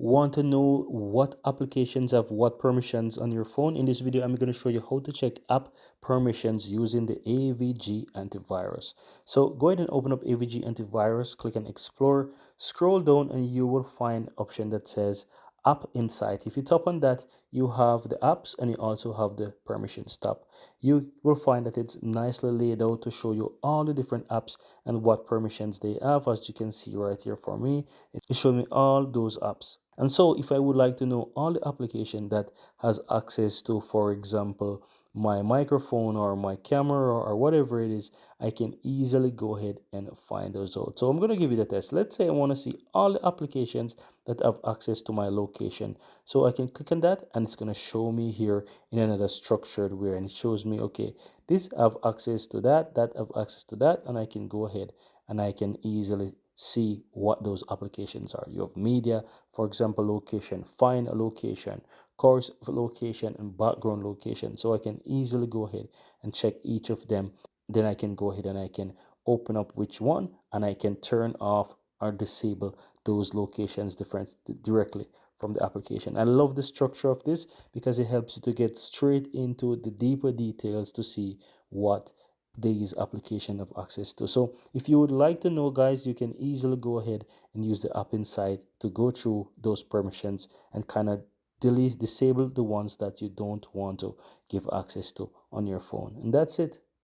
want to know what applications have what permissions on your phone, in this video I'm going to show you how to check app permissions using the AVG antivirus. So go ahead and open up AVG Antivirus, click on Explore, scroll down, and you will find an option that says App Insight. If you tap on that, you have the apps and you also have the permissions tab. You will find that it's nicely laid out to show you all the different apps and what permissions they have. As you can see right here for me, it showed me all those apps. And so if I would like to know all the application that has access to, for example, my microphone or my camera or whatever it is, I can easily go ahead and find those out. So I'm going to give you the test. Let's say I want to see all the applications that have access to my location. So I can click on that and it's going to show me here in another structured way, and it shows me, okay, this have access to that, that have access to that, and I can go ahead and I can easily see what those applications are. You have media, for example, location, find a location, course location, and background location. So I can easily go ahead and check each of them. Then I can go ahead and I can open up which one, and I can turn off or disable those locations directly from the application. I love the structure of this because it helps you to get straight into the deeper details to see what these application have access to. So if you would like to know, guys, you can easily go ahead and use the app insight to go through those permissions and kind of disable the ones that you don't want to give access to on your phone. And that's it.